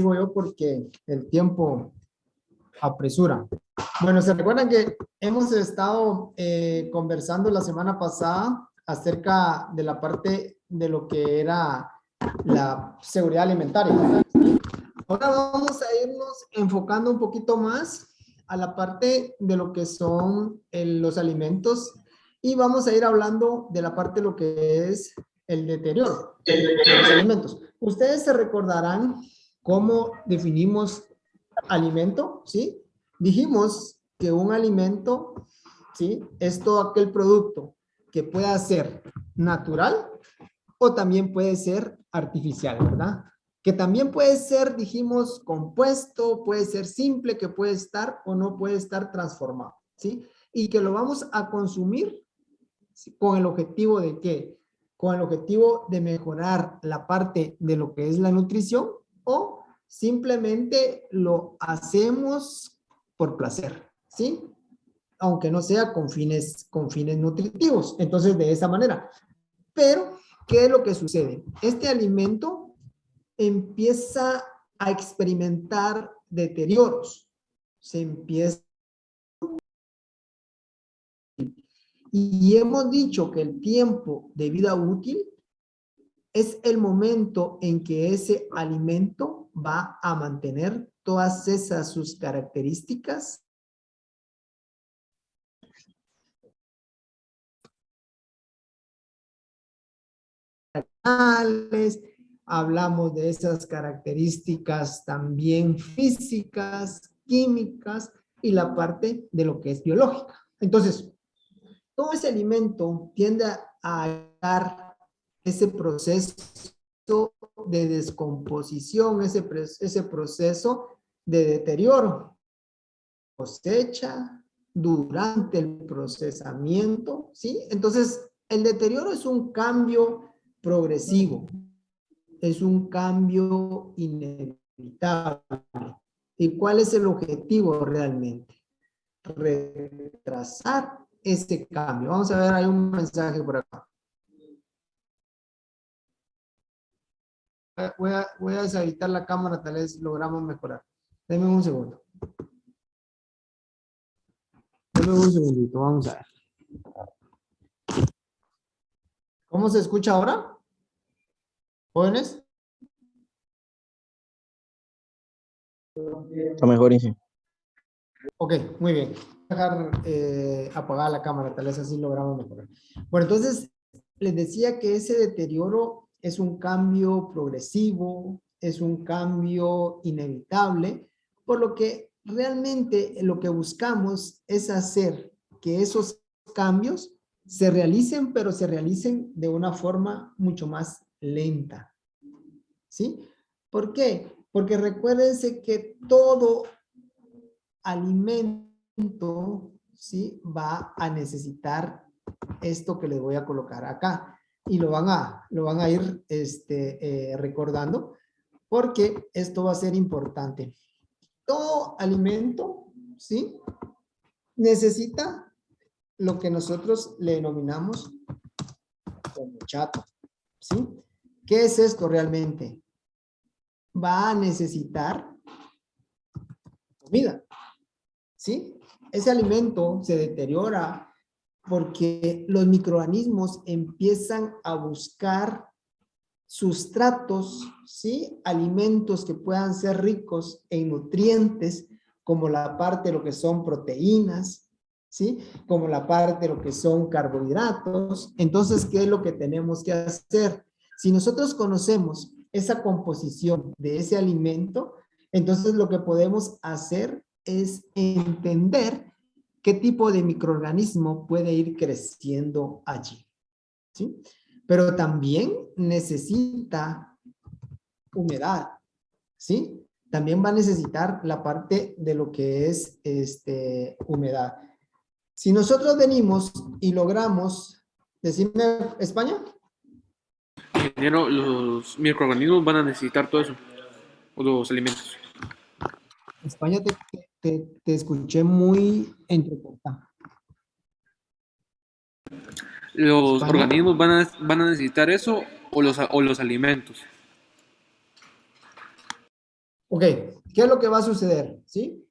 digo yo porque el tiempo apresura. Bueno, ¿se recuerdan que hemos estado conversando la semana pasada acerca de la parte de lo que era la seguridad alimentaria? Ahora vamos a irnos enfocando un poquito más a la parte de lo que son los alimentos y vamos a ir hablando de la parte de lo que es el deterioro de los alimentos. Ustedes se recordarán cómo definimos alimento, ¿sí? Dijimos que un alimento, ¿sí? Es todo aquel producto que pueda ser natural o también puede ser artificial, ¿verdad? Que también puede ser, dijimos, compuesto, puede ser simple, que puede estar o no puede estar transformado, ¿sí? Y que lo vamos a consumir, ¿sí? Con el objetivo de ¿qué? Con el objetivo de mejorar la parte de lo que es la nutrición o simplemente lo hacemos por placer, ¿sí? Aunque no sea con fines nutritivos. Entonces, de esa manera. Pero, ¿qué es lo que sucede? Este alimento empieza a experimentar deterioros. Se empieza. Y hemos dicho que el tiempo de vida útil es el momento en que ese alimento va a mantener todas esas sus características. Hablamos de esas características también físicas, químicas y la parte de lo que es biológica. Entonces, todo ese alimento tiende a dar ese proceso de descomposición, ese proceso de deterioro, cosecha, durante el procesamiento, ¿sí? Entonces, el deterioro es un cambio progresivo, es un cambio inevitable. ¿Y cuál es el objetivo realmente? Retrasar ese cambio. Vamos a ver, hay un mensaje por acá. Voy a deshabilitar la cámara, tal vez logramos mejorar. Denme un segundo. Denme un segundito, vamos a ver. ¿Cómo se escucha ahora? ¿Jóvenes? Está mejor, Inge. Ok, muy bien. Voy a dejar apagada la cámara, tal vez así logramos mejorar. Bueno, entonces les decía que ese deterioro es un cambio progresivo, es un cambio inevitable, por lo que realmente lo que buscamos es hacer que esos cambios se realicen, pero se realicen de una forma mucho más lenta. ¿Sí? ¿Por qué? Porque recuérdense que todo alimento, ¿sí? Va a necesitar esto que les voy a colocar acá. Y lo van a ir recordando porque esto va a ser importante. Todo alimento, ¿sí? Necesita lo que nosotros le denominamos como chato, ¿sí? ¿Qué es esto realmente? Va a necesitar comida, ¿sí? Ese alimento se deteriora porque los microorganismos empiezan a buscar sustratos, ¿sí? Alimentos que puedan ser ricos en nutrientes, como la parte de lo que son proteínas, ¿sí? Como la parte de lo que son carbohidratos. Entonces, ¿qué es lo que tenemos que hacer? Si nosotros conocemos esa composición de ese alimento, entonces lo que podemos hacer es entender qué tipo de microorganismo puede ir creciendo allí, ¿sí? Pero también necesita humedad, ¿sí? También va a necesitar la parte de lo que es humedad. Si nosotros venimos y logramos, decime, España. Ingeniero, los microorganismos van a necesitar todo eso, o los alimentos. España te escuché muy entrecortado. ¿Los España. organismos van a necesitar eso o los alimentos? Ok, ¿qué es lo que va a suceder? ¿Sí?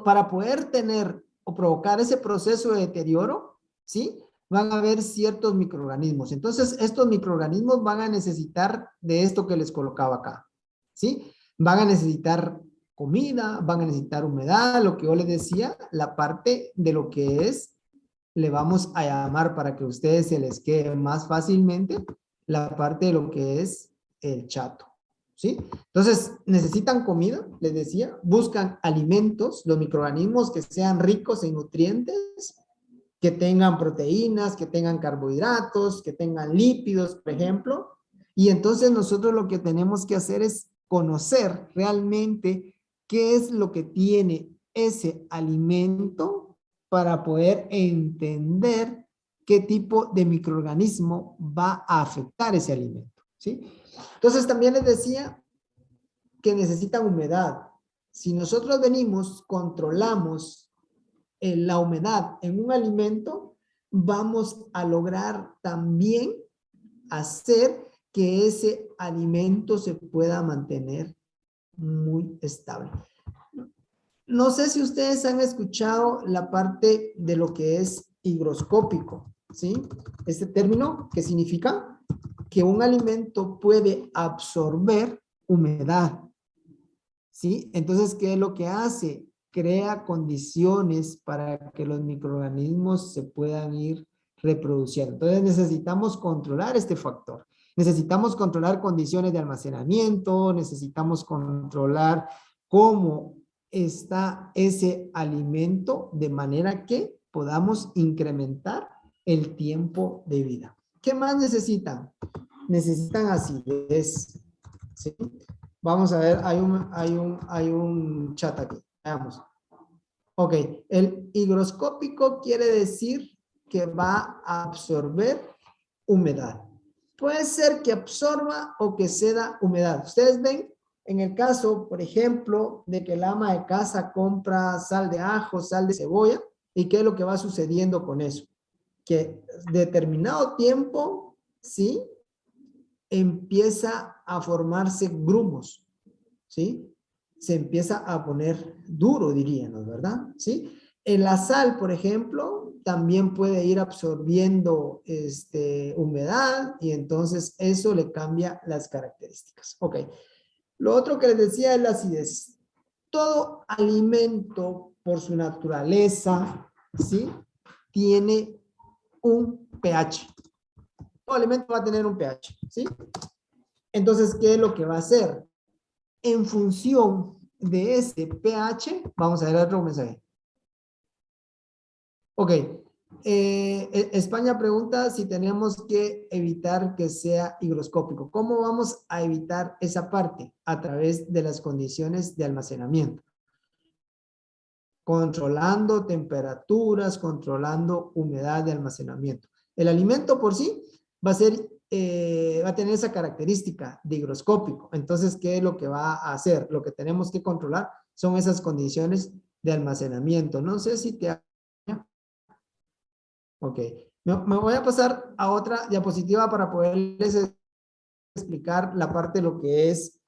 Para poder tener o provocar ese proceso de deterioro, ¿sí? Van a haber ciertos microorganismos. Entonces, estos microorganismos van a necesitar de esto que les colocaba acá, ¿sí? Van a necesitar comida, van a necesitar humedad, lo que yo les decía, la parte de lo que es, le vamos a llamar para que a ustedes se les quede más fácilmente, la parte de lo que es el chato, ¿sí? Entonces, necesitan comida, les decía, buscan alimentos, los microorganismos que sean ricos en nutrientes, que tengan proteínas, que tengan carbohidratos, que tengan lípidos, por ejemplo. Y entonces nosotros lo que tenemos que hacer es conocer realmente qué es lo que tiene ese alimento para poder entender qué tipo de microorganismo va a afectar ese alimento, ¿sí? Entonces también les decía que necesitan humedad. Si nosotros venimos, controlamos la humedad en un alimento, vamos a lograr también hacer que ese alimento se pueda mantener muy estable. No sé si ustedes han escuchado la parte de lo que es higroscópico, ¿sí? Este término, ¿qué significa? Que un alimento puede absorber humedad, ¿sí? Entonces, ¿qué es lo que hace? Crea condiciones para que los microorganismos se puedan ir reproduciendo. Entonces, necesitamos controlar este factor. Necesitamos controlar condiciones de almacenamiento, necesitamos controlar cómo está ese alimento de manera que podamos incrementar el tiempo de vida. ¿Qué más necesitan? Necesitan acidez, ¿sí? Vamos a ver, hay un chat aquí. Veamos. Ok, el higroscópico quiere decir que va a absorber humedad. Puede ser que absorba o que ceda humedad. Ustedes ven, en el caso, por ejemplo, de que el ama de casa compra sal de ajo, sal de cebolla, ¿y qué es lo que va sucediendo con eso? Que determinado tiempo, ¿sí? Empieza a formarse grumos, ¿sí? Se empieza a poner duro, diríamos, ¿verdad? ¿Sí? En la sal, por ejemplo, también puede ir absorbiendo humedad y entonces eso le cambia las características. Ok. Lo otro que les decía es la acidez. Todo alimento, por su naturaleza, ¿sí? Tiene un pH. Todo alimento va a tener un pH, ¿sí? Entonces, ¿qué es lo que va a hacer? En función de ese pH, vamos a ver otro mensaje. Ok. España pregunta si tenemos que evitar que sea higroscópico. ¿Cómo vamos a evitar esa parte? A través de las condiciones de almacenamiento. Controlando temperaturas, controlando humedad de almacenamiento. El alimento por sí va a ser, va a tener esa característica de higroscópico. Entonces, ¿qué es lo que va a hacer? Lo que tenemos que controlar son esas condiciones de almacenamiento. No sé si te... Ok. Me voy a pasar a otra diapositiva para poderles explicar la parte de lo que es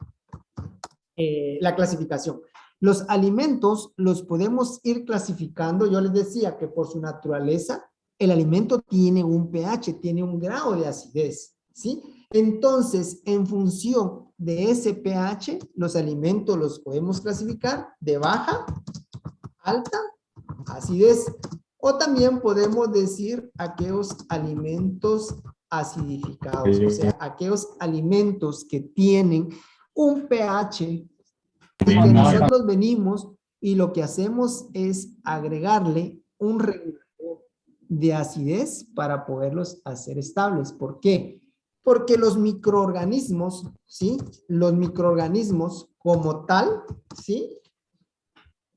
la clasificación. Los alimentos los podemos ir clasificando. Yo les decía que por su naturaleza, el alimento tiene un pH, tiene un grado de acidez, ¿sí? Entonces, en función de ese pH, los alimentos los podemos clasificar de baja, alta, acidez. O también podemos decir aquellos alimentos acidificados, o sea, aquellos alimentos que tienen un pH y que nosotros venimos y lo que hacemos es agregarle un regulador de acidez para poderlos hacer estables. ¿Por qué? Porque los microorganismos, ¿sí? Los microorganismos como tal, ¿sí?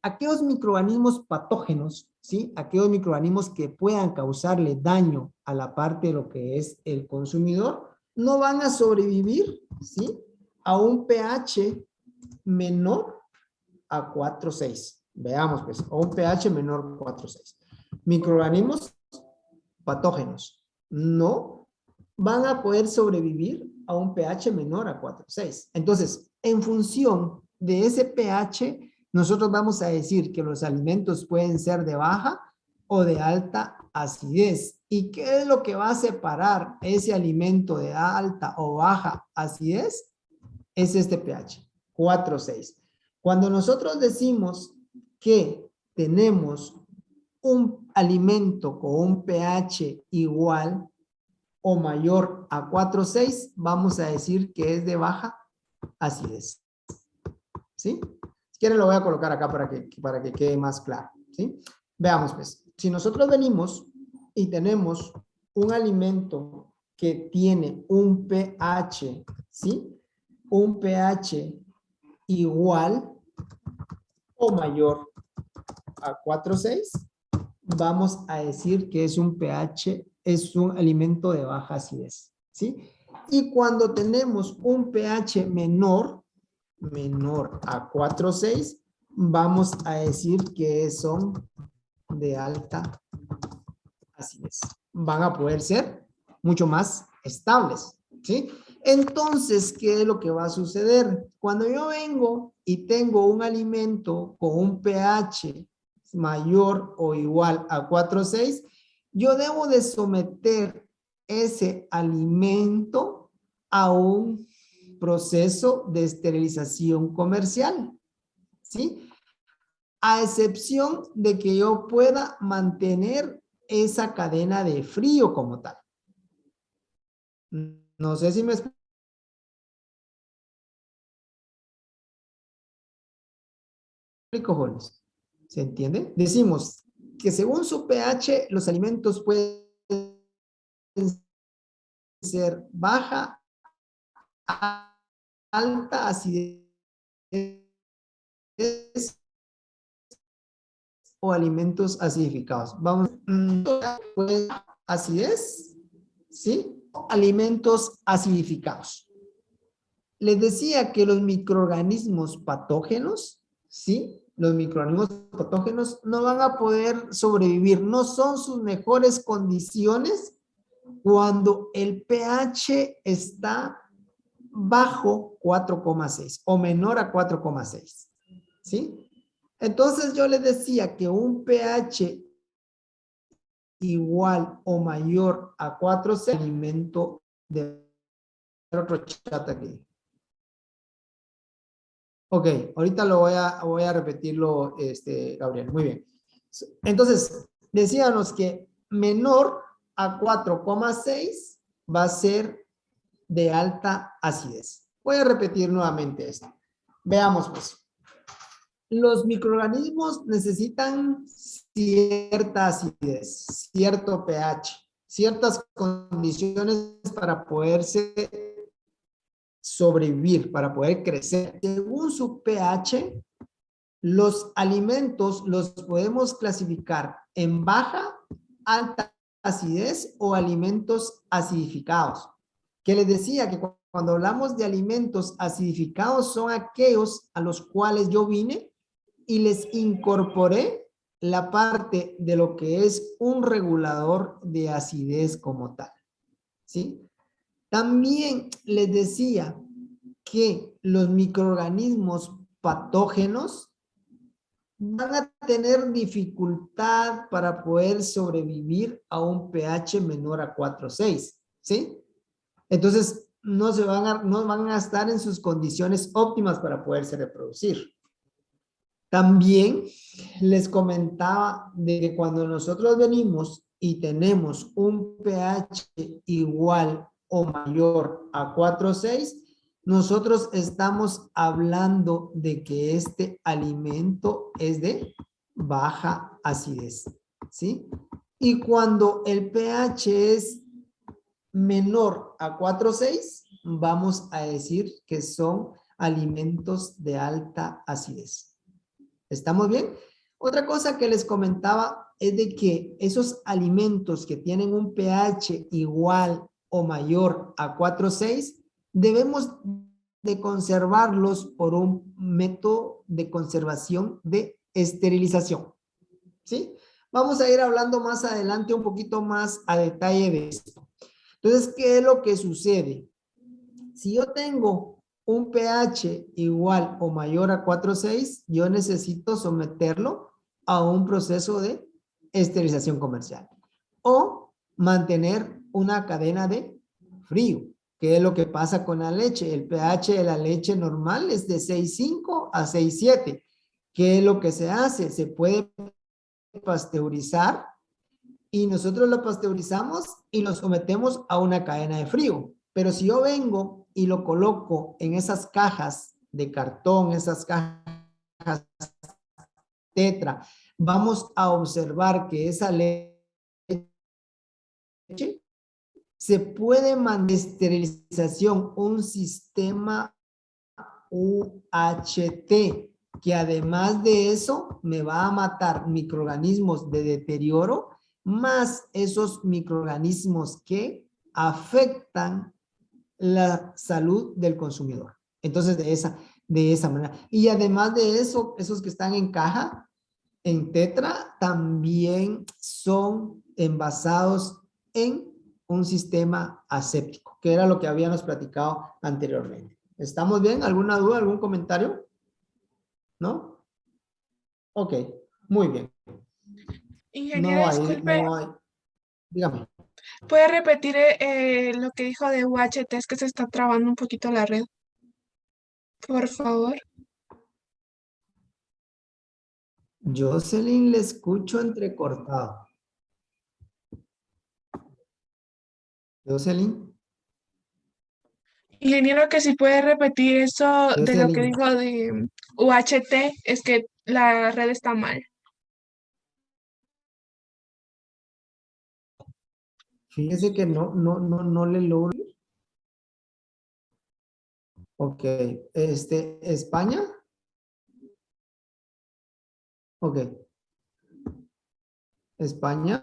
Aquellos microorganismos patógenos, ¿sí? Aquellos microorganismos que puedan causarle daño a la parte de lo que es el consumidor, no van a sobrevivir, ¿sí? A un pH menor a 4,6. Veamos, pues, a un pH menor a 4,6. Microorganismos patógenos no van a poder sobrevivir a un pH menor a 4,6. Entonces, en función de ese pH, nosotros vamos a decir que los alimentos pueden ser de baja o de alta acidez. ¿Y qué es lo que va a separar ese alimento de alta o baja acidez? Es este pH, 4,6. Cuando nosotros decimos que tenemos un alimento con un pH igual o mayor a 4,6, vamos a decir que es de baja acidez. ¿Sí? Si quieren lo voy a colocar acá para que quede más claro. ¿Sí? Veamos pues, si nosotros venimos y tenemos un alimento que tiene un pH, ¿sí? Un pH igual o mayor a 4,6, vamos a decir que es un pH, es un alimento de baja acidez, ¿sí? Y cuando tenemos un pH menor a 4,6, vamos a decir que son de alta acidez. Van a poder ser mucho más estables, ¿sí? Entonces, ¿qué es lo que va a suceder? Cuando yo vengo y tengo un alimento con un pH mayor o igual a 4,6, yo debo de someter ese alimento a un proceso de esterilización comercial, ¿sí? A excepción de que yo pueda mantener esa cadena de frío como tal. No sé si me explico, jóvenes. ¿Se entiende? Decimos que según su pH, los alimentos pueden ser baja, alta acidez o alimentos acidificados. Vamos, pues, acidez, ¿sí? Alimentos acidificados. Les decía que los microorganismos patógenos, ¿sí? Los microorganismos patógenos no van a poder sobrevivir, no son sus mejores condiciones cuando el pH está bajo 4,6 o menor a 4,6, ¿sí? Entonces yo les decía que un pH igual o mayor a 4,6 alimento de otro chat aquí. Ok, ahorita voy a repetirlo, Gabriel. Muy bien. Entonces, decíamos que menor a 4,6 va a ser de alta acidez. Voy a repetir nuevamente esto. Veamos pues. Los microorganismos necesitan cierta acidez, cierto pH, ciertas condiciones para poderse sobrevivir, para poder crecer. Según su pH, los alimentos los podemos clasificar en baja, alta acidez o alimentos acidificados. Que les decía que cuando hablamos de alimentos acidificados son aquellos a los cuales yo vine y les incorporé la parte de lo que es un regulador de acidez como tal, ¿sí? También les decía que los microorganismos patógenos van a tener dificultad para poder sobrevivir a un pH menor a 4,6, ¿sí? Entonces, no van a estar en sus condiciones óptimas para poderse reproducir. También les comentaba de que cuando nosotros venimos y tenemos un pH igual o mayor a 4,6, nosotros estamos hablando de que este alimento es de baja acidez, ¿sí? Y cuando el pH es menor a 4,6, vamos a decir que son alimentos de alta acidez. ¿Estamos bien? Otra cosa que les comentaba es de que esos alimentos que tienen un pH igual o mayor a 4,6, debemos de conservarlos por un método de conservación de esterilización. ¿Sí? Vamos a ir hablando más adelante un poquito más a detalle de esto. Entonces, ¿qué es lo que sucede? Si yo tengo un pH igual o mayor a 4,6, yo necesito someterlo a un proceso de esterilización comercial o mantener una cadena de frío. ¿Qué es lo que pasa con la leche? El pH de la leche normal es de 6,5 a 6,7. ¿Qué es lo que se hace? Se puede pasteurizar y nosotros lo pasteurizamos y lo sometemos a una cadena de frío. Pero si yo vengo y lo coloco en esas cajas de cartón, esas cajas tetra, vamos a observar que esa leche se puede mantener esterilización, un sistema UHT, que además de eso me va a matar microorganismos de deterioro, más esos microorganismos que afectan la salud del consumidor. Entonces, de esa manera. Y además de eso, esos que están en caja, en tetra, también son envasados en un sistema aséptico, que era lo que habíamos platicado anteriormente. ¿Estamos bien? ¿Alguna duda, algún comentario? ¿No? Ok, muy bien. Ingeniero, disculpe, No hay. Dígame. ¿puede repetir lo que dijo de UHT? Es que se está trabando un poquito la red, por favor. Jocelyn, le escucho entrecortado. Jocelyn. Ingeniero, que si puede repetir eso de lo que Jocelyn. dijo de UHT, es que la red está mal. Fíjese que no le logro. Ok, España. Ok, España.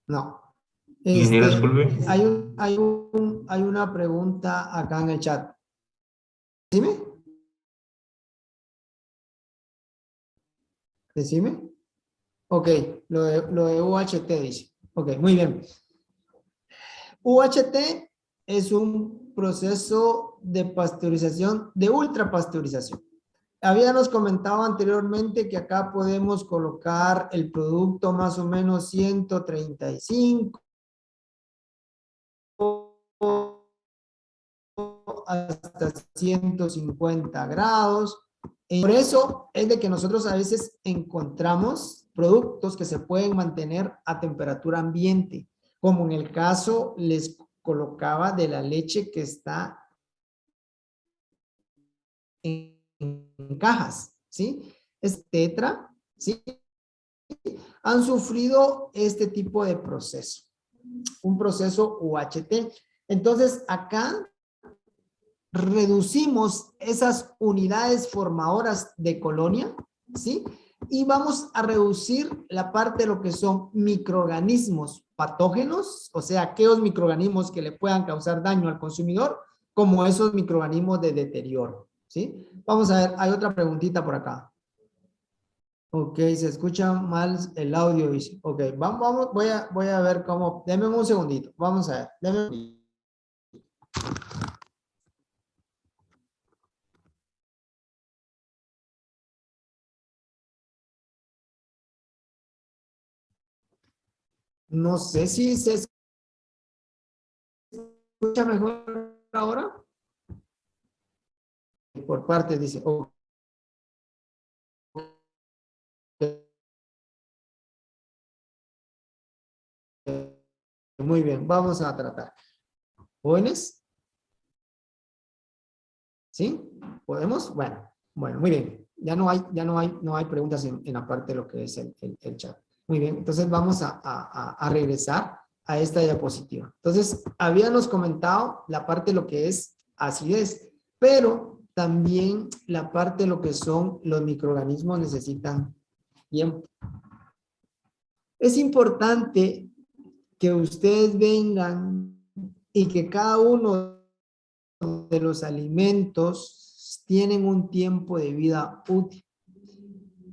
No. Ingeniero, disculpe. Hay una pregunta acá en el chat. Decime. Decime. Ok, lo de UHT dice. Ok, muy bien. UHT es un proceso de pasteurización, de ultrapasteurización. Habíamos comentado anteriormente que acá podemos colocar el producto más o menos 135 hasta 150 grados. Por eso es de que nosotros a veces encontramos productos que se pueden mantener a temperatura ambiente, como en el caso les colocaba de la leche que está en cajas, ¿sí? Es tetra, ¿sí? Han sufrido este tipo de proceso, un proceso UHT. Entonces, acá reducimos esas unidades formadoras de colonia, ¿sí? Y vamos a reducir la parte de lo que son microorganismos patógenos, o sea, aquellos microorganismos que le puedan causar daño al consumidor, como esos microorganismos de deterioro, ¿sí? Vamos a ver, hay otra preguntita por acá. Ok, se escucha mal el audio. Ok, vamos, voy a ver cómo. Denme un segundito. Vamos a ver. Denme un segundito. No sé si se escucha mejor ahora. Por parte dice. Ok, muy bien, vamos a tratar. ¿Jóvenes? ¿Sí? ¿Podemos? Bueno, muy bien. No hay preguntas en la parte de lo que es el chat. Muy bien, entonces vamos a regresar a esta diapositiva. Entonces, habíamos comentado la parte de lo que es acidez, pero también la parte de lo que son los microorganismos necesitan tiempo. Es importante que ustedes vengan y que cada uno de los alimentos tienen un tiempo de vida útil.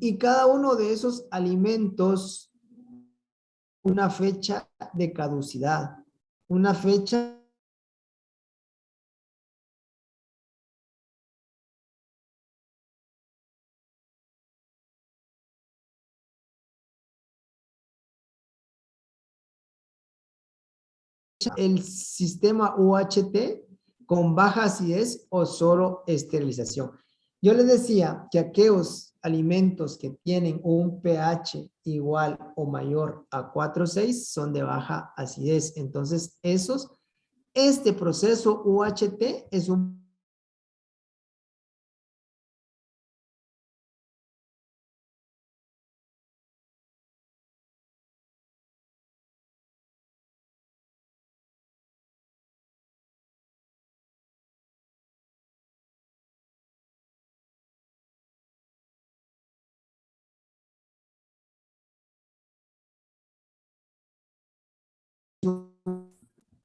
Y cada uno de esos alimentos una fecha de caducidad, una fecha el sistema UHT con baja acidez o solo esterilización. Yo les decía que aquellos alimentos que tienen un pH igual o mayor a 4,6 son de baja acidez. Entonces, este proceso UHT es un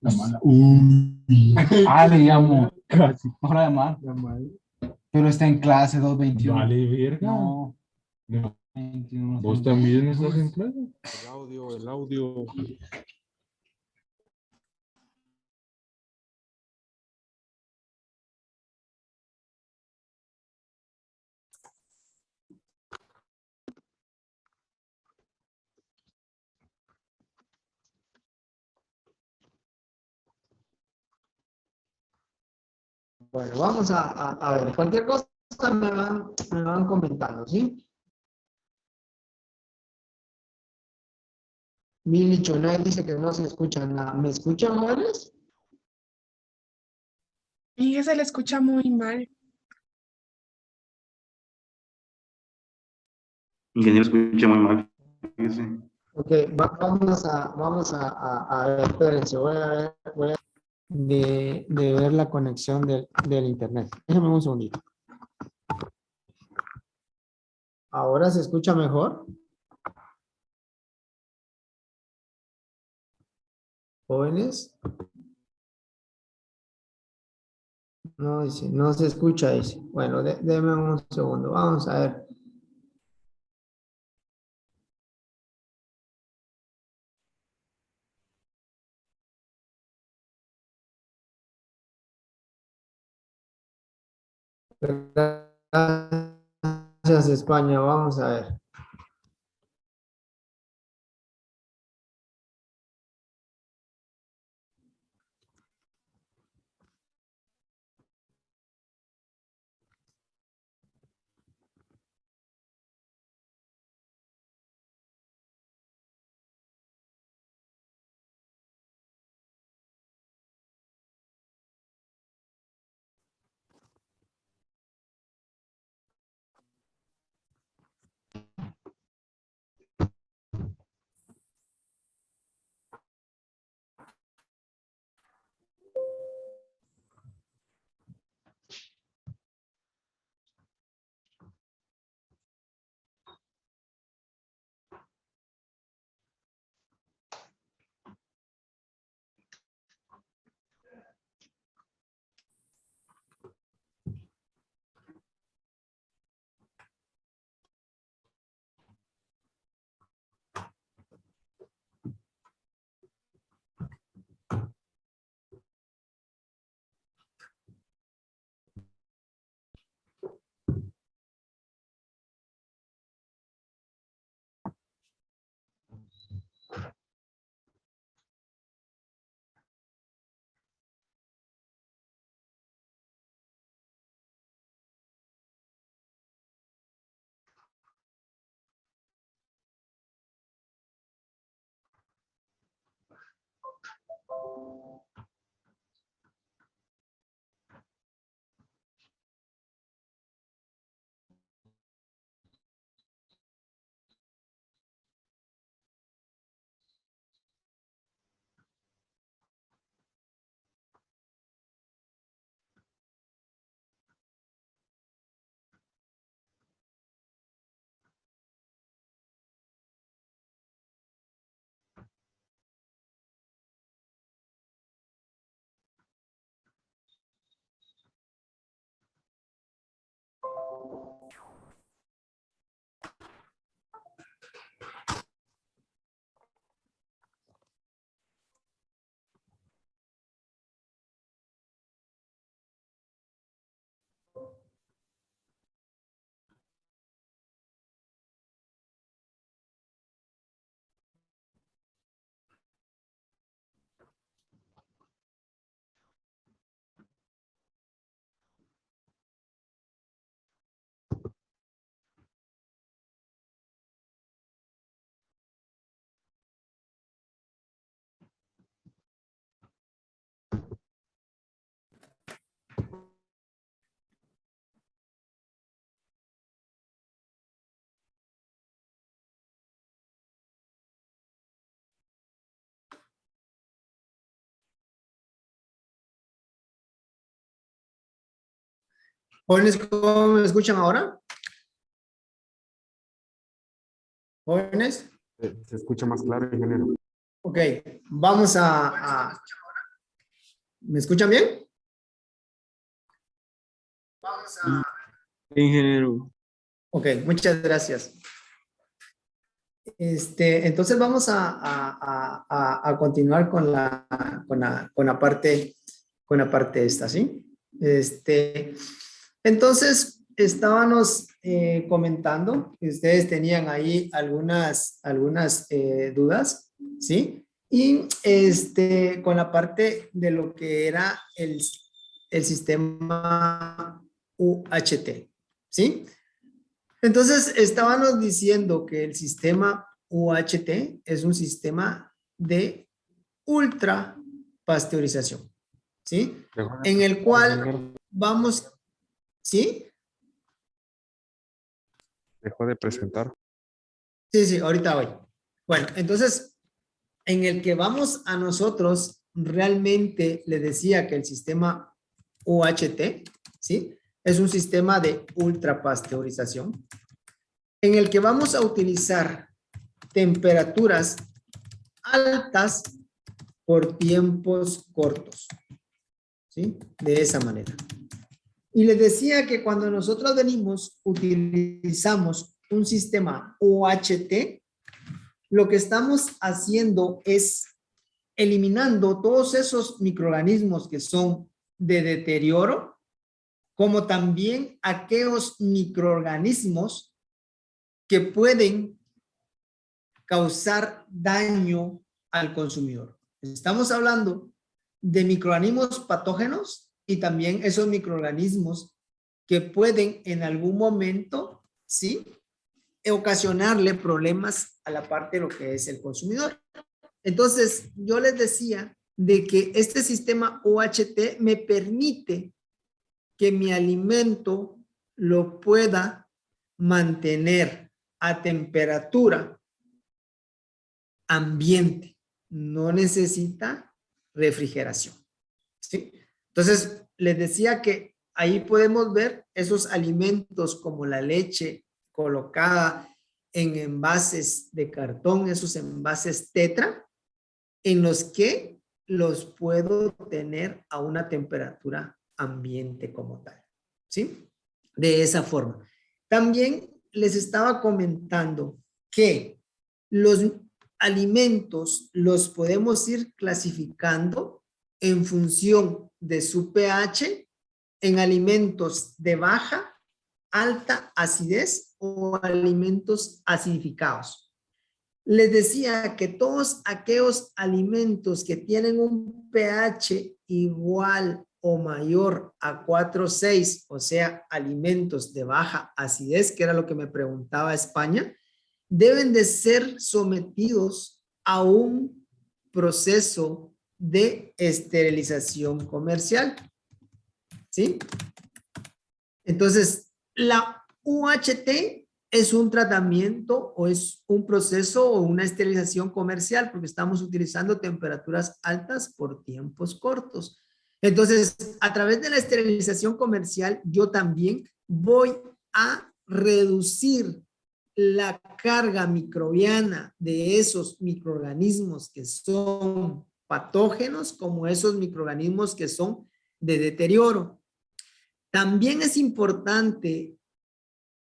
La mala. Uy. Le llamo. Casi. Mejor la llamar. Pero está en clase 221. Vale, verga. No. No. 21, ¿vos también estás en clase? El audio. bueno, vamos a ver, cualquier cosa me van comentando, ¿sí? Mili Chonay dice que no se escucha nada. ¿Me escuchan, jóvenes? Y que se le escucha muy mal. Ingeniero, escucha muy mal. Fíjese. Ok, vamos a ver, espérense, voy a de ver la conexión del internet. Déjenme un segundito. ¿Ahora se escucha mejor? ¿Jóvenes? No, dice, no se escucha, dice. Bueno, déme un segundo. Vamos a ver. Gracias, España. Vamos a ver. Jóvenes, ¿cómo me escuchan ahora? Jóvenes. Se escucha más claro, ingeniero. Ok, vamos a... ¿Me escuchan bien? Vamos a... Ingeniero. Ok, muchas gracias. Entonces vamos a continuar con la parte esta, ¿sí? Entonces estábamos comentando que ustedes tenían ahí algunas dudas, ¿sí? Y con la parte de lo que era el sistema UHT, ¿sí? Entonces, estábamos diciendo que el sistema UHT es un sistema de ultra pasteurización, ¿sí? En el cual vamos, ¿sí? Dejó de presentar. Sí, ahorita voy. Bueno, entonces, en el que vamos a nosotros, realmente le decía que el sistema UHT, ¿sí? Es un sistema de ultrapasteurización en el que vamos a utilizar temperaturas altas por tiempos cortos, ¿sí? De esa manera. Y les decía que cuando nosotros utilizamos un sistema UHT, lo que estamos haciendo es eliminando todos esos microorganismos que son de deterioro, como también aquellos microorganismos que pueden causar daño al consumidor. Estamos hablando de microorganismos patógenos y también esos microorganismos que pueden en algún momento, ¿sí?, ocasionarle problemas a la parte de lo que es el consumidor. Entonces, yo les decía de que este sistema UHT me permite que mi alimento lo pueda mantener a temperatura ambiente. No necesita refrigeración, ¿sí? Entonces, les decía que ahí podemos ver esos alimentos como la leche colocada en envases de cartón, esos envases tetra, en los que los puedo tener a una temperatura ambiente como tal, ¿sí? De esa forma. También les estaba comentando que los alimentos los podemos ir clasificando en función de su pH en alimentos de baja, alta acidez o alimentos acidificados. Les decía que todos aquellos alimentos que tienen un pH igual o mayor a 4,6, o sea, alimentos de baja acidez, que era lo que me preguntaba España, deben de ser sometidos a un proceso de esterilización comercial, ¿sí? Entonces, la UHT es un tratamiento o es un proceso o una esterilización comercial porque estamos utilizando temperaturas altas por tiempos cortos. Entonces, a través de la esterilización comercial, yo también voy a reducir la carga microbiana de esos microorganismos que son patógenos como esos microorganismos que son de deterioro. También es importante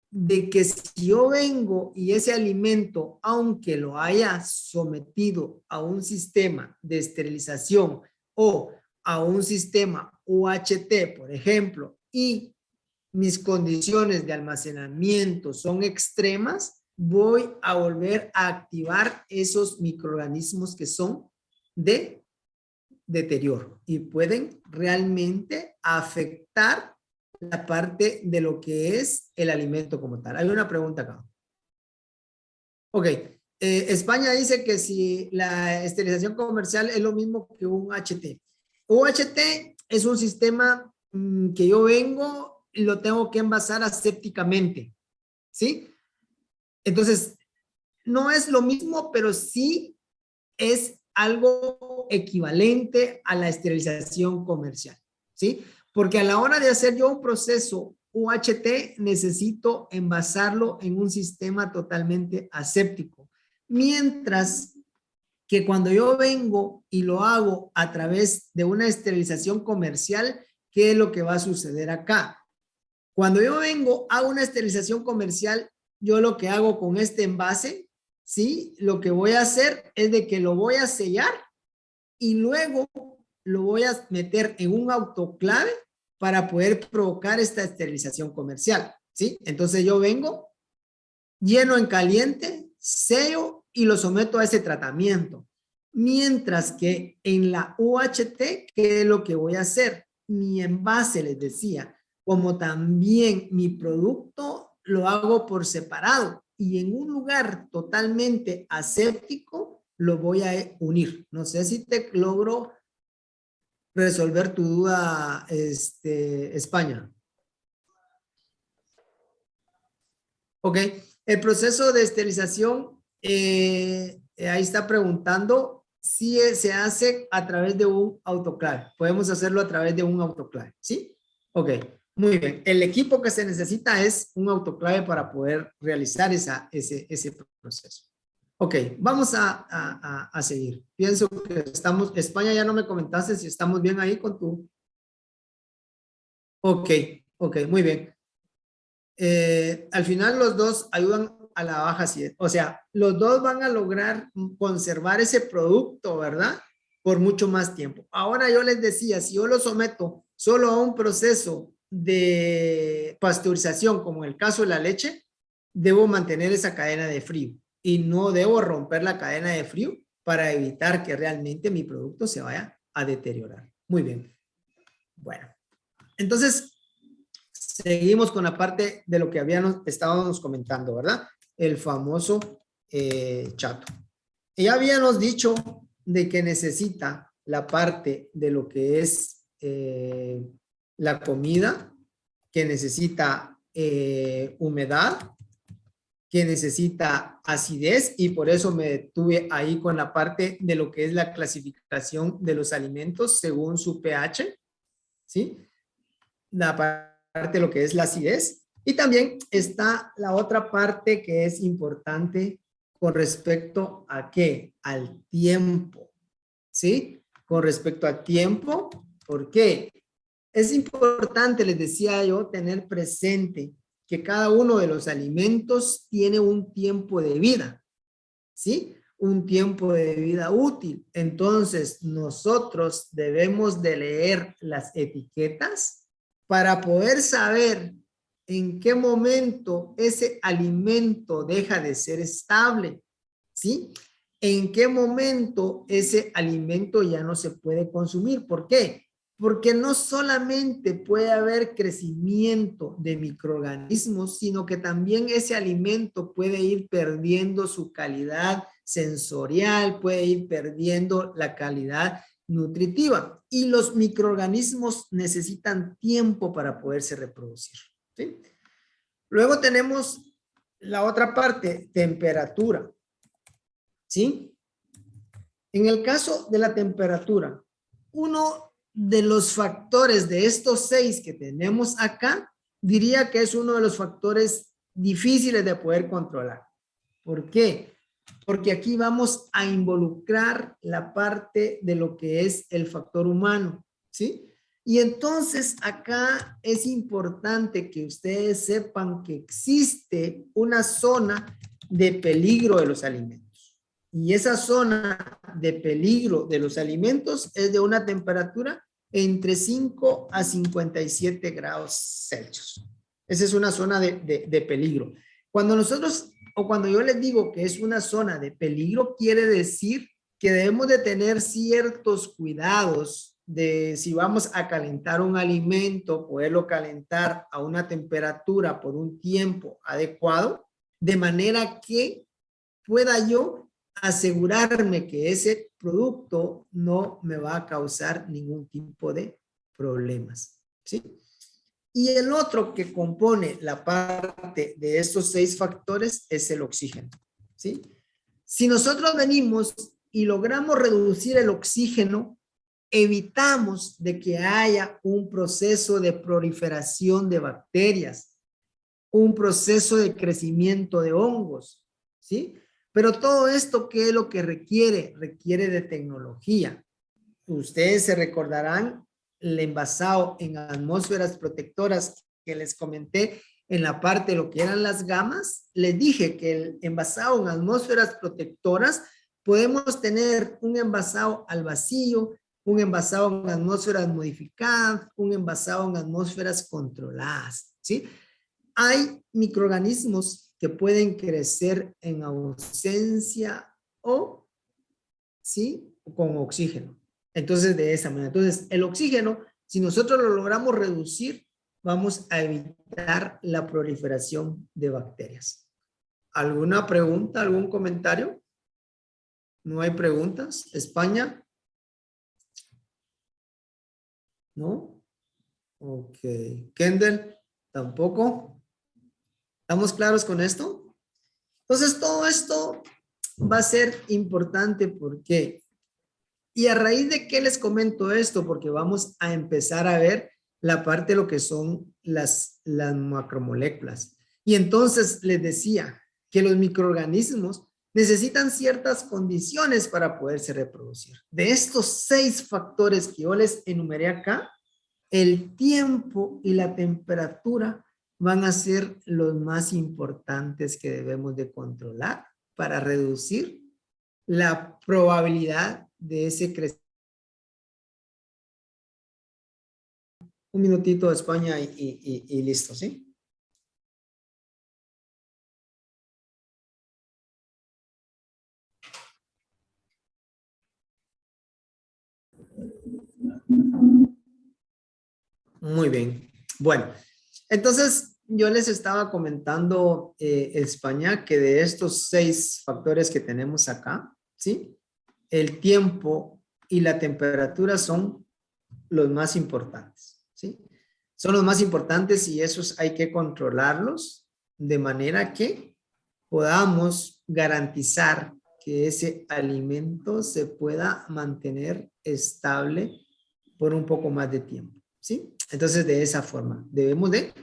de que si yo vengo y ese alimento, aunque lo haya sometido a un sistema de esterilización o a un sistema UHT, por ejemplo, y mis condiciones de almacenamiento son extremas, voy a volver a activar esos microorganismos que son de deterioro y pueden realmente afectar la parte de lo que es el alimento como tal. Hay una pregunta acá. Ok. España dice que si la esterilización comercial es lo mismo que un HT. UHT es un sistema que yo vengo y lo tengo que envasar asépticamente, ¿sí? Entonces, no es lo mismo, pero sí es algo equivalente a la esterilización comercial, ¿sí? Porque a la hora de hacer yo un proceso UHT necesito envasarlo en un sistema totalmente aséptico. Mientras que cuando yo vengo y lo hago a través de una esterilización comercial, ¿qué es lo que va a suceder acá? Cuando yo vengo a una esterilización comercial, yo lo que hago con este envase, ¿sí? Lo que voy a hacer es de que lo voy a sellar y luego lo voy a meter en un autoclave para poder provocar esta esterilización comercial, ¿sí? Entonces yo vengo, lleno en caliente, sello y lo someto a ese tratamiento. Mientras que en la UHT, ¿qué es lo que voy a hacer? Mi envase, les decía, como también mi producto lo hago por separado y en un lugar totalmente aséptico lo voy a unir. No sé si te logro resolver tu duda, España. Ok, el proceso de esterilización, ahí está preguntando si se hace a través de un autoclave. Podemos hacerlo a través de un autoclave, ¿sí? Ok, muy bien. El equipo que se necesita es un autoclave para poder realizar ese proceso. Ok, vamos a seguir. Pienso que estamos, España, ya no me comentaste si estamos bien ahí con tu... Ok, muy bien. Al final los dos ayudan a la baja acidez. O sea, los dos van a lograr conservar ese producto, ¿verdad? Por mucho más tiempo. Ahora yo les decía, si yo lo someto solo a un proceso de pasteurización, como en el caso de la leche, debo mantener esa cadena de frío y no debo romper la cadena de frío para evitar que realmente mi producto se vaya a deteriorar. Muy bien. Bueno, entonces seguimos con la parte de lo que estábamos comentando, ¿verdad? El famoso chato. Y ya habíamos dicho de que necesita la parte de lo que es la comida, que necesita humedad, que necesita acidez, y por eso me detuve ahí con la parte de lo que es la clasificación de los alimentos según su pH, ¿sí? La parte de lo que es la acidez, y también está la otra parte que es importante con respecto a ¿qué? Al tiempo, ¿sí? Con respecto al tiempo, ¿por qué? Es importante, les decía yo, tener presente que cada uno de los alimentos tiene un tiempo de vida, ¿sí? Un tiempo de vida útil. Entonces, nosotros debemos de leer las etiquetas para poder saber en qué momento ese alimento deja de ser estable, ¿sí? En qué momento ese alimento ya no se puede consumir. ¿Por qué? Porque no solamente puede haber crecimiento de microorganismos, sino que también ese alimento puede ir perdiendo su calidad sensorial, puede ir perdiendo la calidad nutritiva. Y los microorganismos necesitan tiempo para poderse reproducir, ¿sí? Luego tenemos la otra parte, temperatura, ¿sí? En el caso de la temperatura, uno de los factores de estos 6 que tenemos acá, diría que es uno de los factores difíciles de poder controlar. ¿Por qué? Porque aquí vamos a involucrar la parte de lo que es el factor humano, ¿sí? Y entonces acá es importante que ustedes sepan que existe una zona de peligro de los alimentos. Y esa zona de peligro de los alimentos es de una temperatura entre 5 a 57 grados Celsius. Esa es una zona de peligro. Cuando nosotros, o cuando yo les digo que es una zona de peligro, quiere decir que debemos de tener ciertos cuidados de si vamos a calentar un alimento, poderlo calentar a una temperatura por un tiempo adecuado, de manera que pueda yo asegurarme que ese producto no me va a causar ningún tipo de problemas, ¿sí? Y el otro que compone la parte de estos 6 factores es el oxígeno, ¿sí? Si nosotros venimos y logramos reducir el oxígeno, evitamos de que haya un proceso de proliferación de bacterias, un proceso de crecimiento de hongos, ¿sí? Pero todo esto, ¿qué es lo que requiere? Requiere de tecnología. Ustedes se recordarán el envasado en atmósferas protectoras que les comenté en la parte de lo que eran las gamas. Les dije que el envasado en atmósferas protectoras podemos tener un envasado al vacío, un envasado en atmósferas modificadas, un envasado en atmósferas controladas, ¿sí? Hay microorganismos que pueden crecer en ausencia o, ¿sí?, con oxígeno. Entonces, de esa manera. Entonces, el oxígeno, si nosotros lo logramos reducir, vamos a evitar la proliferación de bacterias. ¿Alguna pregunta, algún comentario? ¿No hay preguntas? ¿España? ¿No? Ok. ¿Kendall? ¿Tampoco? ¿Estamos claros con esto? Entonces, todo esto va a ser importante porque, y a raíz de qué les comento esto, porque vamos a empezar a ver la parte de lo que son las macromoléculas. Y entonces les decía que los microorganismos necesitan ciertas condiciones para poderse reproducir. De estos 6 factores que yo les enumeré acá, el tiempo y la temperatura van a ser los más importantes que debemos de controlar para reducir la probabilidad de ese crecimiento. Un minutito de España y listo, ¿sí? Muy bien. Bueno, entonces yo les estaba comentando, España, que de estos 6 factores que tenemos acá, ¿sí? El tiempo y la temperatura son los más importantes, ¿sí? Son los más importantes y esos hay que controlarlos de manera que podamos garantizar que ese alimento se pueda mantener estable por un poco más de tiempo, ¿sí? Entonces, de esa forma, debemos de,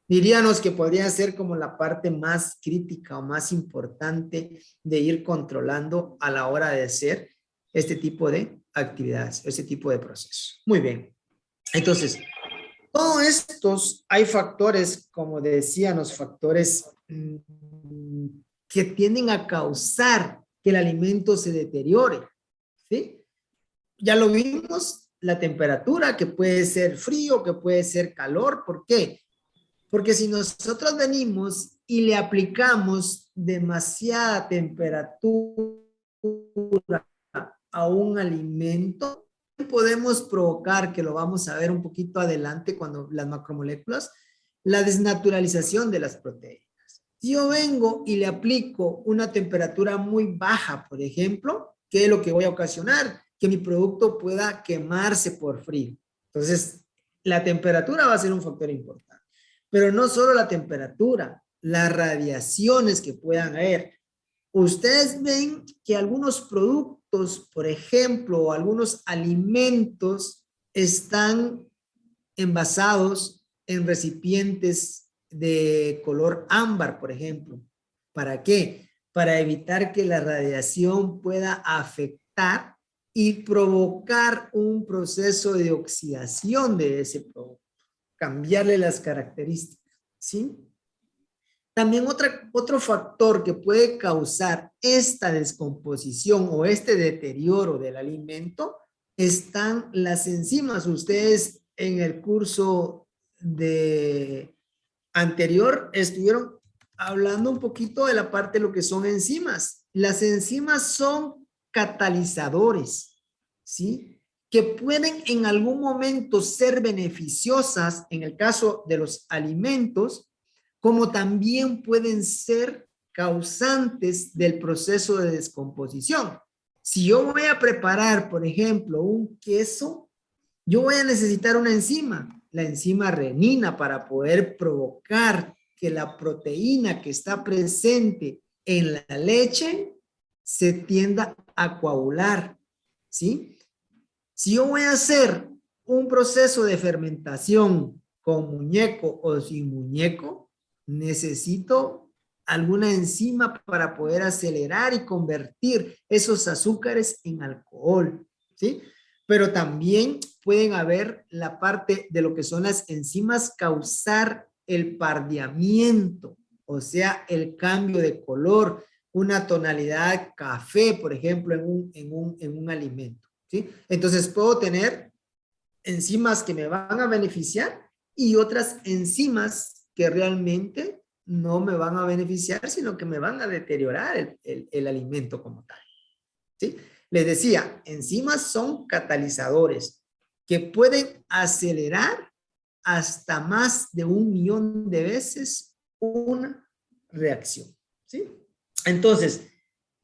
diríamos que podría ser como la parte más crítica o más importante de ir controlando a la hora de hacer este tipo de actividades, este tipo de procesos. Muy bien. Entonces, todos estos, hay factores, como decían, los factores que tienden a causar que el alimento se deteriore, ¿sí? Ya lo vimos, la temperatura, que puede ser frío, que puede ser calor. ¿Por qué? Porque si nosotros venimos y le aplicamos demasiada temperatura a un alimento, podemos provocar, que lo vamos a ver un poquito adelante cuando las macromoléculas, la desnaturalización de las proteínas. Si yo vengo y le aplico una temperatura muy baja, por ejemplo, ¿qué es lo que voy a ocasionar? Que mi producto pueda quemarse por frío. Entonces, la temperatura va a ser un factor importante. Pero no solo la temperatura, las radiaciones que puedan haber. Ustedes ven que algunos productos, por ejemplo, algunos alimentos están envasados en recipientes de color ámbar, por ejemplo. ¿Para qué? Para evitar que la radiación pueda afectar y provocar un proceso de oxidación de ese producto, cambiarle las características, ¿sí? También otro factor que puede causar esta descomposición o este deterioro del alimento están las enzimas. Ustedes en el curso anterior estuvieron hablando un poquito de la parte de lo que son enzimas. Las enzimas son catalizadores, ¿sí? Que pueden en algún momento ser beneficiosas en el caso de los alimentos, como también pueden ser causantes del proceso de descomposición. Si yo voy a preparar, por ejemplo, un queso, yo voy a necesitar una enzima, la enzima renina, para poder provocar que la proteína que está presente en la leche se tienda a coagular, ¿sí? Si yo voy a hacer un proceso de fermentación con muñeco o sin muñeco, necesito alguna enzima para poder acelerar y convertir esos azúcares en alcohol, ¿sí? Pero también pueden haber la parte de lo que son las enzimas causar el pardeamiento, o sea, el cambio de color, una tonalidad café, por ejemplo, en un alimento, ¿sí? Entonces puedo tener enzimas que me van a beneficiar y otras enzimas que realmente no me van a beneficiar, sino que me van a deteriorar el alimento como tal, ¿sí? Les decía, enzimas son catalizadores que pueden acelerar hasta más de 1.000.000 de veces una reacción, ¿sí? Entonces,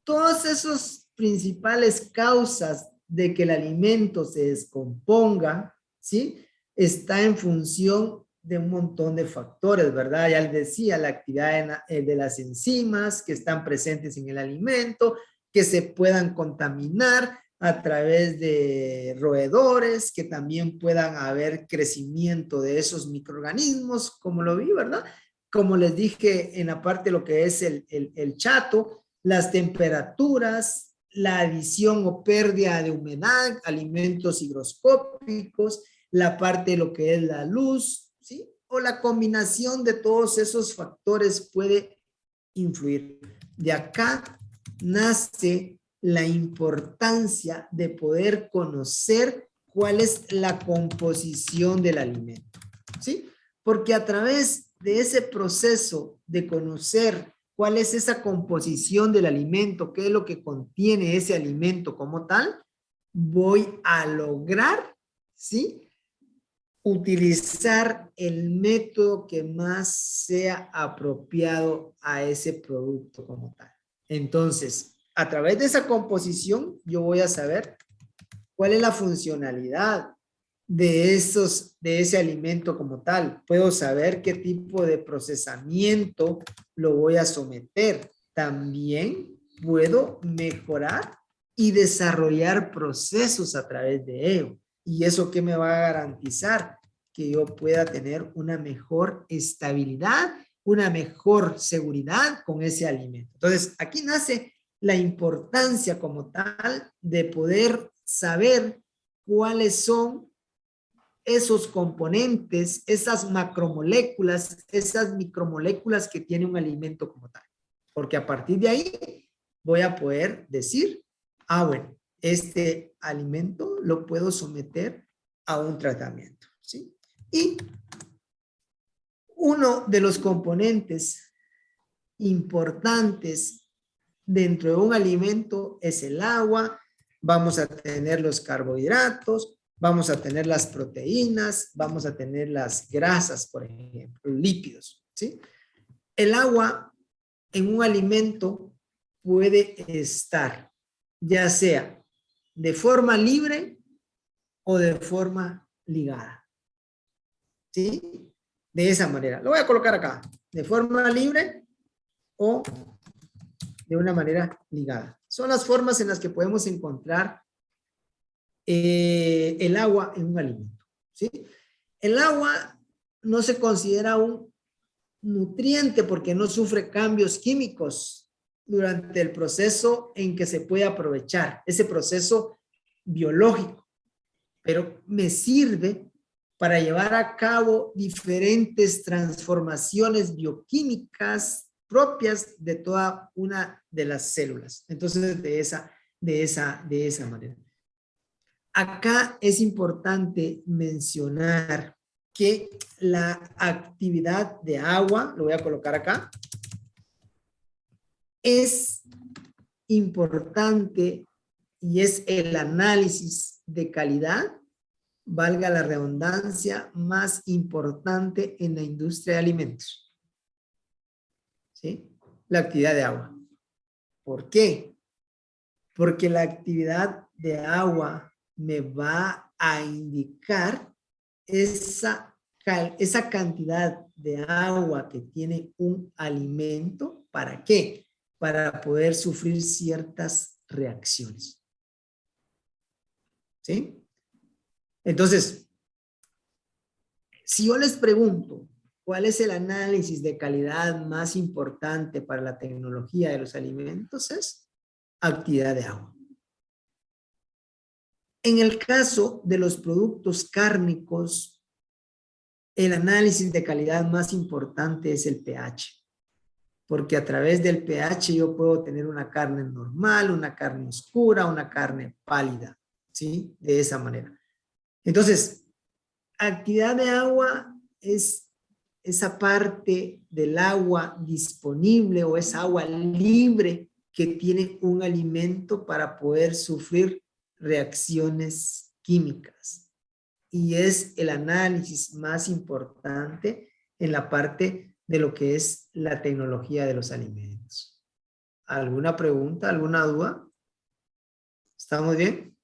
todas esas principales causas de que el alimento se descomponga, ¿sí? Está en función de un montón de factores, ¿verdad? Ya les decía, la actividad de las enzimas que están presentes en el alimento, que se puedan contaminar a través de roedores, que también puedan haber crecimiento de esos microorganismos, como lo vi, ¿verdad? Como les dije en la parte de lo que es el chato, las temperaturas, la adición o pérdida de humedad, alimentos higroscópicos, la parte de lo que es la luz, ¿sí? O la combinación de todos esos factores puede influir. De acá nace la importancia de poder conocer cuál es la composición del alimento, ¿sí? Porque a través de ese proceso de conocer cuál es esa composición del alimento, qué es lo que contiene ese alimento como tal, voy a lograr, ¿sí? Utilizar el método que más sea apropiado a ese producto como tal. Entonces, a través de esa composición, yo voy a saber cuál es la funcionalidad de ese alimento como tal. Puedo saber qué tipo de procesamiento lo voy a someter. También puedo mejorar y desarrollar procesos a través de ello. ¿Y eso qué me va a garantizar? Que yo pueda tener una mejor estabilidad, una mejor seguridad con ese alimento. Entonces, aquí nace la importancia como tal de poder saber cuáles son esos componentes, esas macromoléculas, esas micromoléculas que tiene un alimento como tal. Porque a partir de ahí voy a poder decir, bueno, este alimento lo puedo someter a un tratamiento, ¿sí? Y uno de los componentes importantes dentro de un alimento es el agua. Vamos a tener los carbohidratos, vamos a tener las proteínas, vamos a tener las grasas, por ejemplo, lípidos, ¿sí? El agua en un alimento puede estar ya sea de forma libre o de forma ligada, ¿sí? De esa manera. Lo voy a colocar acá. De forma libre o de una manera ligada. Son las formas en las que podemos encontrar el agua en un alimento, ¿sí? El agua no se considera un nutriente porque no sufre cambios químicos durante el proceso en que se puede aprovechar, ese proceso biológico, pero me sirve para llevar a cabo diferentes transformaciones bioquímicas propias de toda una de las células. Entonces, de esa manera. Acá es importante mencionar que la actividad de agua, lo voy a colocar acá, es importante y es el análisis de calidad, valga la redundancia, más importante en la industria de alimentos. ¿Sí? La actividad de agua. ¿Por qué? Porque la actividad de agua me va a indicar esa cantidad de agua que tiene un alimento. ¿Para qué? Para poder sufrir ciertas reacciones. ¿Sí? Entonces, si yo les pregunto, ¿cuál es el análisis de calidad más importante para la tecnología de los alimentos? Es actividad de agua. En el caso de los productos cárnicos, el análisis de calidad más importante es el pH. Porque a través del pH yo puedo tener una carne normal, una carne oscura, una carne pálida, ¿sí? De esa manera. Entonces, actividad de agua es esa parte del agua disponible o esa agua libre que tiene un alimento para poder sufrir reacciones químicas. Y es el análisis más importante en la parte de lo que es la tecnología de los alimentos. ¿Alguna pregunta? ¿Alguna duda? ¿Estamos bien?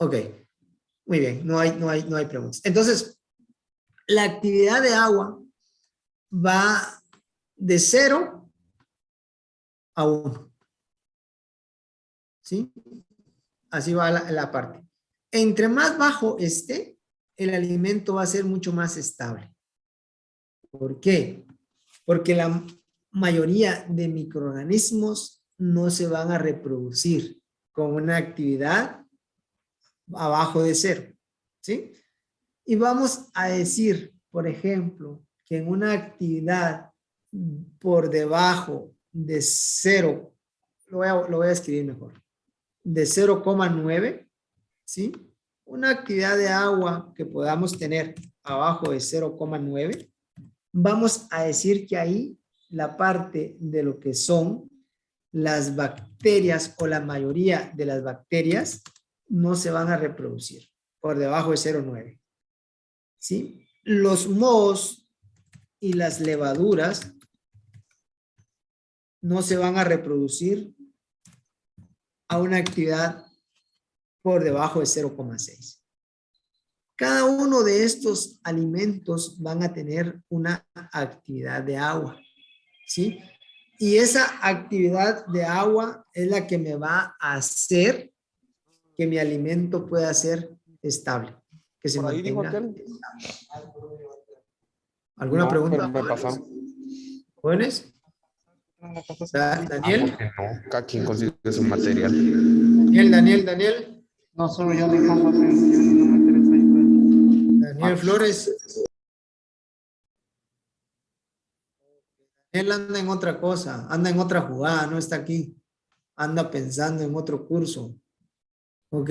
Ok, muy bien, no hay preguntas. Entonces, la actividad de agua va de 0 a 1. ¿Sí? Así va la parte. Entre más bajo esté, el alimento va a ser mucho más estable. ¿Por qué? Porque la mayoría de microorganismos no se van a reproducir con una actividad abajo de 0, ¿sí? Y vamos a decir, por ejemplo, que en una actividad por debajo de 0, lo voy a escribir mejor, de 0,9, ¿sí? Una actividad de agua que podamos tener abajo de 0,9, vamos a decir que ahí la parte de lo que son las bacterias o la mayoría de las bacterias no se van a reproducir por debajo de 0,9. ¿Sí? Los mohos y las levaduras no se van a reproducir a una actividad por debajo de 0,6. Cada uno de estos alimentos van a tener una actividad de agua, ¿sí? Y esa actividad de agua es la que me va a hacer que mi alimento pueda ser estable, que se Por ahí dijo mantenga. aquel. ¿Alguna No, pregunta? pero me pasaron. ¿Jóvenes? Daniel. ¿Por qué no? Cada quien consigue su material. Daniel. No, solo yo le pongo atención y no me interesa ayudar. Daniel Flores. Él anda en otra cosa, anda en otra jugada, no está aquí. Anda pensando en otro curso. Ok,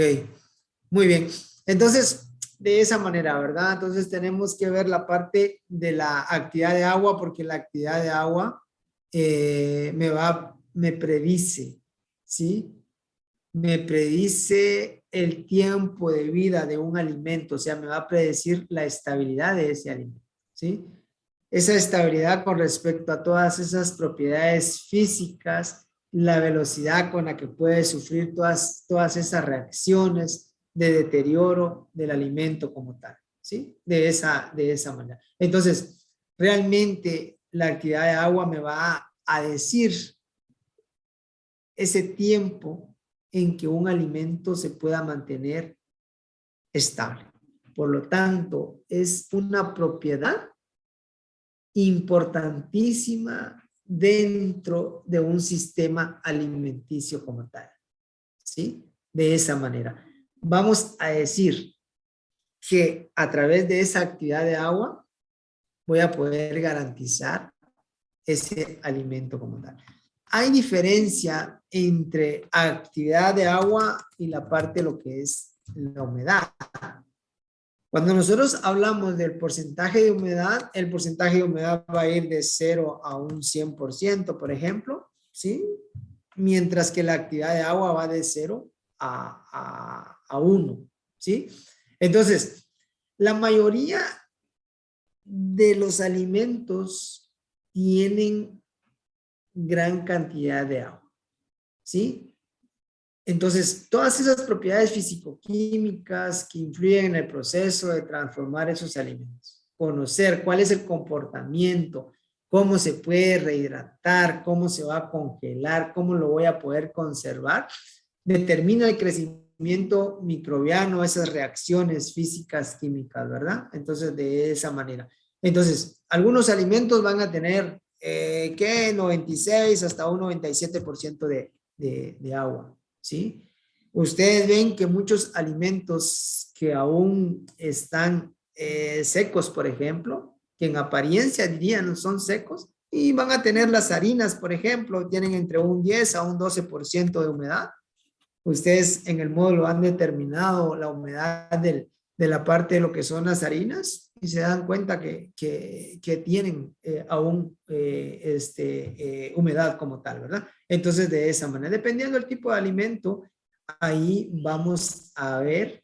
muy bien. Entonces, de esa manera, ¿verdad? Entonces tenemos que ver la parte de la actividad de agua, porque la actividad de agua me predice, ¿sí? Me predice el tiempo de vida de un alimento, o sea, me va a predecir la estabilidad de ese alimento, ¿sí? Esa estabilidad con respecto a todas esas propiedades físicas, la velocidad con la que puede sufrir todas esas reacciones de deterioro del alimento como tal, ¿sí? De esa manera. Entonces, realmente la actividad de agua me va a decir ese tiempo en que un alimento se pueda mantener estable. Por lo tanto, es una propiedad importantísima dentro de un sistema alimenticio como tal, ¿sí? De esa manera. Vamos a decir que a través de esa actividad de agua voy a poder garantizar ese alimento como tal. Hay diferencia entre actividad de agua y la parte de lo que es la humedad. Cuando nosotros hablamos del porcentaje de humedad, el porcentaje de humedad va a ir de 0 a un 100%, por ejemplo, ¿sí? Mientras que la actividad de agua va de 0 a 1, ¿sí? Entonces, la mayoría de los alimentos tienen gran cantidad de agua, ¿sí? Entonces, todas esas propiedades físico-químicas que influyen en el proceso de transformar esos alimentos, conocer cuál es el comportamiento cómo se puede rehidratar, cómo se va a congelar, cómo lo voy a poder conservar, determina el crecimiento microbiano, esas reacciones físicas, químicas, ¿verdad? Entonces, de esa manera. Entonces, algunos alimentos van a tener, ¿qué? 96 hasta un 97% de agua, ¿sí? Ustedes ven que muchos alimentos que aún están secos, por ejemplo, que en apariencia dirían son secos, y van a tener las harinas, por ejemplo, tienen entre un 10 a un 12% de humedad. Ustedes en el módulo han determinado la humedad de la parte de lo que son las harinas y se dan cuenta que tienen aún humedad como tal, ¿verdad? Entonces, de esa manera, dependiendo del tipo de alimento, ahí vamos a ver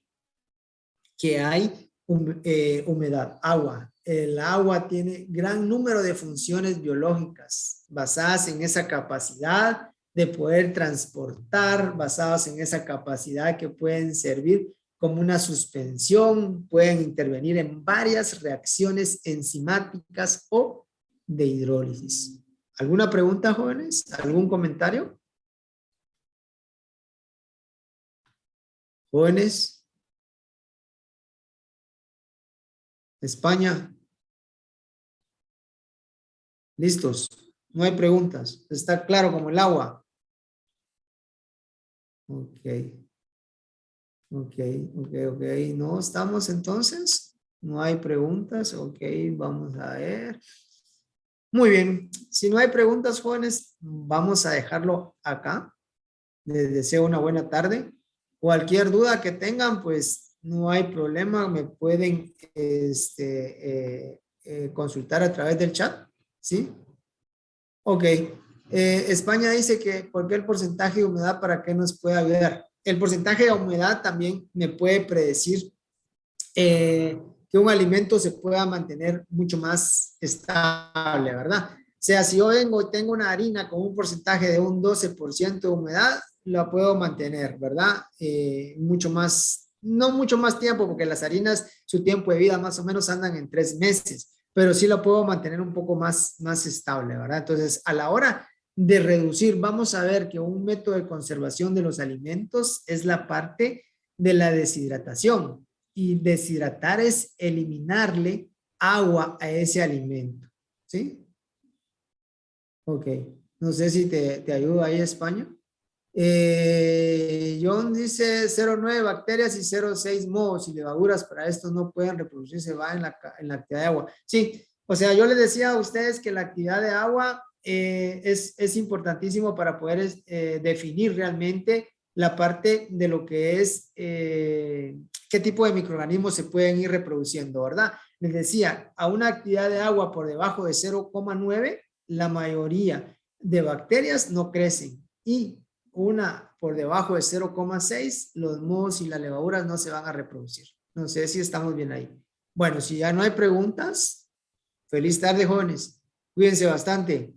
que hay humedad, agua. El agua tiene gran número de funciones biológicas basadas en esa capacidad de poder transportar, basadas en esa capacidad que pueden servir como una suspensión, pueden intervenir en varias reacciones enzimáticas o de hidrólisis. ¿Alguna pregunta, jóvenes? ¿Algún comentario? Jóvenes. España. ¿Listos? No hay preguntas. Está claro como el agua. Ok. Ok. No estamos entonces. No hay preguntas. Ok, vamos a ver. Muy bien. Si no hay preguntas, jóvenes, vamos a dejarlo acá. Les deseo una buena tarde. Cualquier duda que tengan, pues no hay problema. Me pueden consultar a través del chat. ¿Sí? Ok. España dice que ¿por qué el porcentaje de humedad para qué nos puede ayudar? El porcentaje de humedad también me puede predecir que un alimento se pueda mantener mucho más estable, ¿verdad? O sea, si yo vengo y tengo una harina con un porcentaje de un 12% de humedad, la puedo mantener, ¿verdad? Mucho más, no mucho más tiempo, porque las harinas, su tiempo de vida más o menos andan en 3 meses, pero sí la puedo mantener un poco más estable, ¿verdad? Entonces, a la hora de reducir, vamos a ver que un método de conservación de los alimentos es la parte de la deshidratación. Y deshidratar es eliminarle agua a ese alimento, ¿sí? Ok, no sé si te ayudo ahí, España. John dice 0,9 bacterias y 0,6 mohos y levaduras para estos no pueden reproducirse, va en la actividad de agua. Sí, o sea, yo les decía a ustedes que la actividad de agua es importantísimo para poder definir realmente la parte de lo que es qué tipo de microorganismos se pueden ir reproduciendo, ¿verdad? Les decía, a una actividad de agua por debajo de 0,9, la mayoría de bacterias no crecen y una por debajo de 0,6, los mohos y las levaduras no se van a reproducir. No sé si estamos bien ahí. Bueno, si ya no hay preguntas, feliz tarde, jóvenes. Cuídense bastante.